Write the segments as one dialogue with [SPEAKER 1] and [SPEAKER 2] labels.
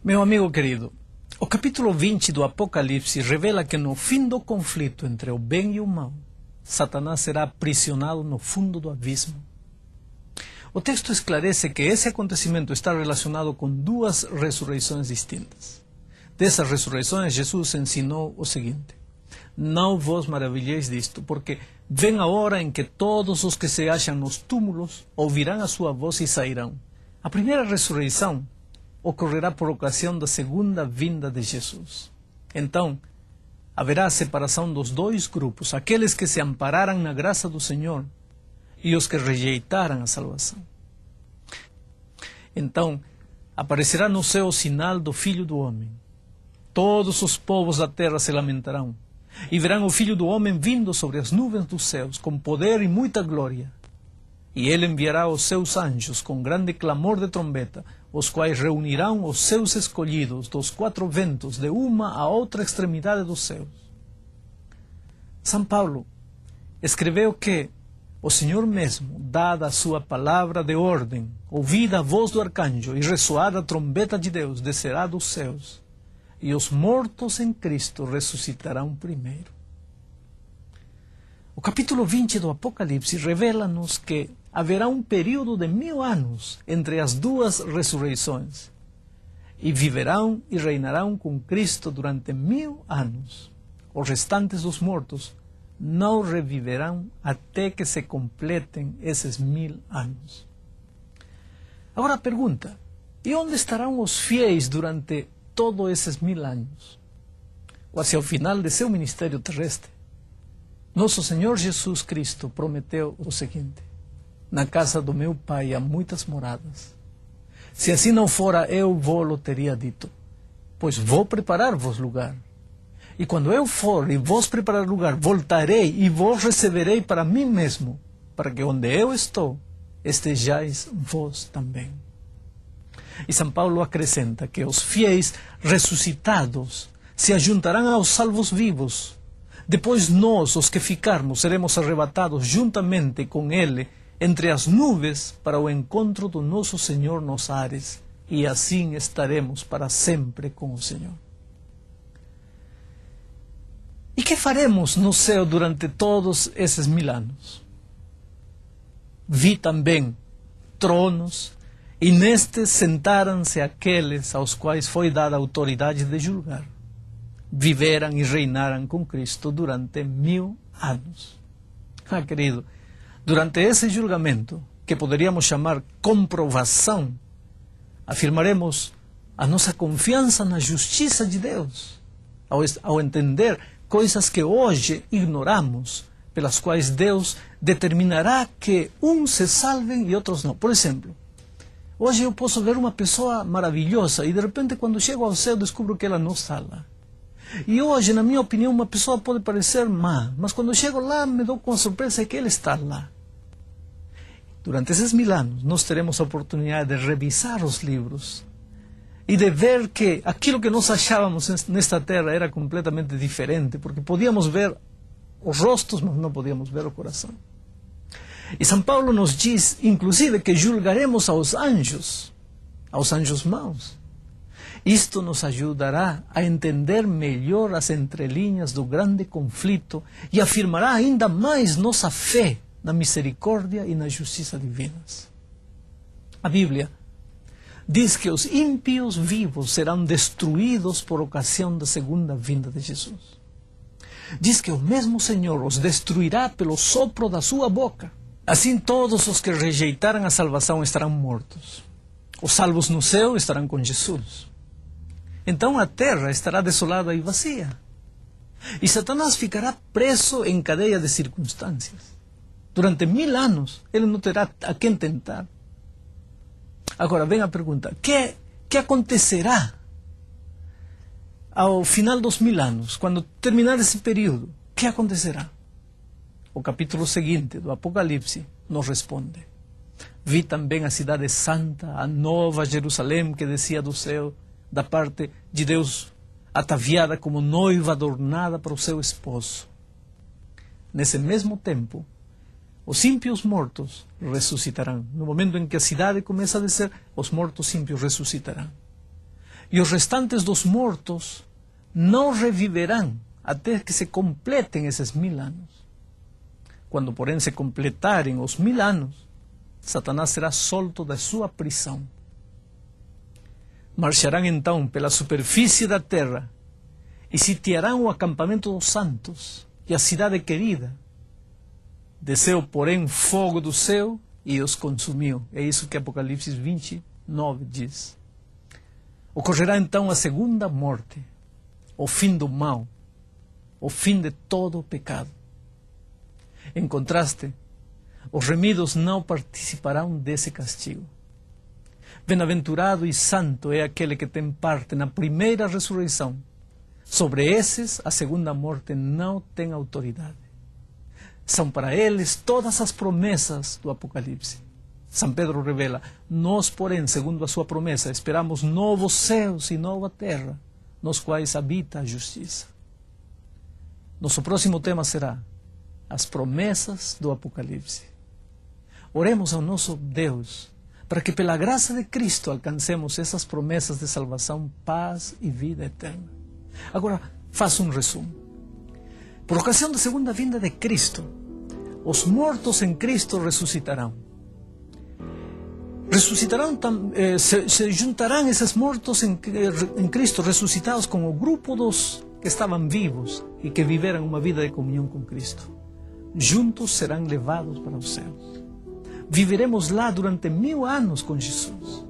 [SPEAKER 1] Meu amigo querido, o capítulo 20 do Apocalipse revela que no fim do conflito entre o bem e o mal, Satanás será aprisionado no fundo do abismo. O texto esclarece que esse acontecimento está relacionado com duas ressurreições distintas. Dessas ressurreições, Jesus ensinou o seguinte: não vos maravilheis disto, porque vem a hora em que todos os que se acham nos túmulos ouvirão a sua voz e sairão. A primeira ressurreição ocorrerá por ocasião da segunda vinda de Jesus. Então, haverá a separação dos dois grupos, aqueles que se ampararam na graça do Senhor e os que rejeitaram a salvação. Então, aparecerá no céu o sinal do Filho do Homem. Todos os povos da terra se lamentarão e verão o Filho do Homem vindo sobre as nuvens dos céus, com poder e muita glória. E ele enviará os seus anjos com grande clamor de trombeta, os quais reunirão os seus escolhidos dos quatro ventos, de uma a outra extremidade dos céus. São Paulo escreveu que o Senhor mesmo, dada a sua palavra de ordem, ouvida a voz do arcanjo e ressoada a trombeta de Deus, descerá dos céus, e os mortos em Cristo ressuscitarão primeiro. O capítulo 20 do Apocalipse revela-nos que haverá um período de 1000 anos entre as duas ressurreições, e viverão e reinarão com Cristo durante 1000 anos. Os restantes dos mortos não reviverão até que se completem esses 1000 anos. Agora a pergunta: e onde estarão os fiéis durante todos esses 1000 anos? Quase ao final de seu ministério terrestre, nosso Senhor Jesus Cristo prometeu o seguinte: na casa do meu Pai há muitas moradas. Se assim não fora, eu vos teria dito, pois vou preparar-vos lugar. E quando eu for e vos preparar lugar, voltarei e vos receberei para mim mesmo, para que onde eu estou, estejais vós também. E São Paulo acrescenta que os fiéis ressuscitados se ajuntarão aos salvos vivos. Depois nós, os que ficarmos, seremos arrebatados juntamente com ele entre as nuvens para o encontro do nosso Senhor nos ares, e assim estaremos para sempre com o Senhor. E que faremos no céu durante todos esses 1000 anos? Vi também tronos, e nestes sentaram-se aqueles aos quais foi dada a autoridade de julgar. Viveram e reinaram com Cristo durante 1000 anos. Querido, durante esse julgamento, que poderíamos chamar comprovação, afirmaremos a nossa confiança na justiça de Deus, ao entender coisas que hoje ignoramos, pelas quais Deus determinará que uns se salvem e outros não. Por exemplo, hoje eu posso ver uma pessoa maravilhosa e de repente quando chego ao céu descubro que ela não está lá. E hoje, na minha opinião, uma pessoa pode parecer má, mas quando chego lá me dou com a surpresa que ela está lá. Durante esses 1000 anos, nós teremos a oportunidade de revisar os livros e de ver que aquilo que nós achávamos nesta terra era completamente diferente, porque podíamos ver os rostos, mas não podíamos ver o coração. E São Paulo nos diz, inclusive, que julgaremos aos anjos maus. Isto nos ajudará a entender melhor as entrelinhas do grande conflito e afirmará ainda mais nossa fé na misericórdia e na justiça divinas. A Bíblia diz que os ímpios vivos serão destruídos por ocasião da segunda vinda de Jesus. Diz que o mesmo Senhor os destruirá pelo sopro da sua boca. Assim todos os que rejeitaram a salvação estarão mortos. Os salvos no céu estarão com Jesus. Então a terra estará desolada e vazia. E Satanás ficará preso em cadeia de circunstâncias. Durante 1000 anos ele não terá a quem tentar. Agora vem a pergunta: que acontecerá ao final dos 1000 anos, quando terminar esse período? Que acontecerá? O capítulo seguinte do Apocalipse nos responde: vi também a cidade santa, a nova Jerusalém, que descia do céu, da parte de Deus, ataviada como noiva adornada para o seu esposo. Nesse mesmo tempo, os ímpios mortos ressuscitarão. No momento em que a cidade começa a descer, os mortos ímpios ressuscitarão. E os restantes dos mortos não reviverão até que se completem esses 1000 anos. Quando, porém, se completarem os 1000 anos, Satanás será solto da sua prisão. Marcharão então pela superfície da terra e sitiarão o acampamento dos santos e a cidade querida. Desceu, porém, fogo do céu e os consumiu. É isso que Apocalipse 29 diz. Ocorrerá então a segunda morte, o fim do mal, o fim de todo o pecado. Em contraste, os remidos não participarão desse castigo. Bem-aventurado e santo é aquele que tem parte na primeira ressurreição. Sobre esses, a segunda morte não tem autoridade. São para eles todas as promessas do Apocalipse. São Pedro revela: nós, porém, segundo a sua promessa, esperamos novos céus e nova terra, nos quais habita a justiça. Nosso próximo tema será as promessas do Apocalipse. Oremos ao nosso Deus para que, pela graça de Cristo, alcancemos essas promessas de salvação, paz e vida eterna. Agora, faço um resumo. Por ocasião da segunda vinda de Cristo, os mortos em Cristo ressuscitarão. Se juntarão esses mortos em Cristo ressuscitados com o grupo dos que estavam vivos e que viveram uma vida de comunhão com Cristo. Juntos serão levados para os céus. Viveremos lá durante 1000 anos com Jesus.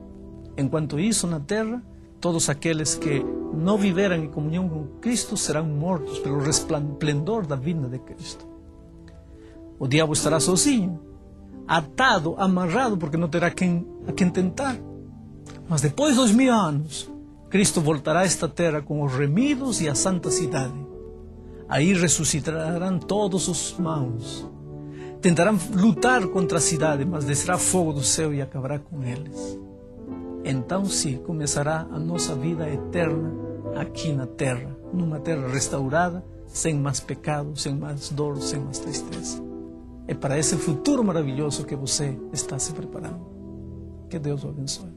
[SPEAKER 1] Enquanto isso, na terra, todos aqueles que não viveram em comunhão com Cristo serão mortos pelo resplendor da vinda de Cristo. O diabo estará sozinho, atado, amarrado, porque não terá a quem tentar. Mas depois dos 1000 anos, Cristo voltará a esta terra com os remidos e a santa cidade. Aí ressuscitarão todos os maus. Tentarão lutar contra a cidade, mas descerá fogo do céu e acabará com eles. Então sim, começará a nossa vida eterna aqui na terra, numa terra restaurada, sem mais pecado, sem mais dor, sem mais tristeza. É para esse futuro maravilhoso que você está se preparando. Que Deus o abençoe.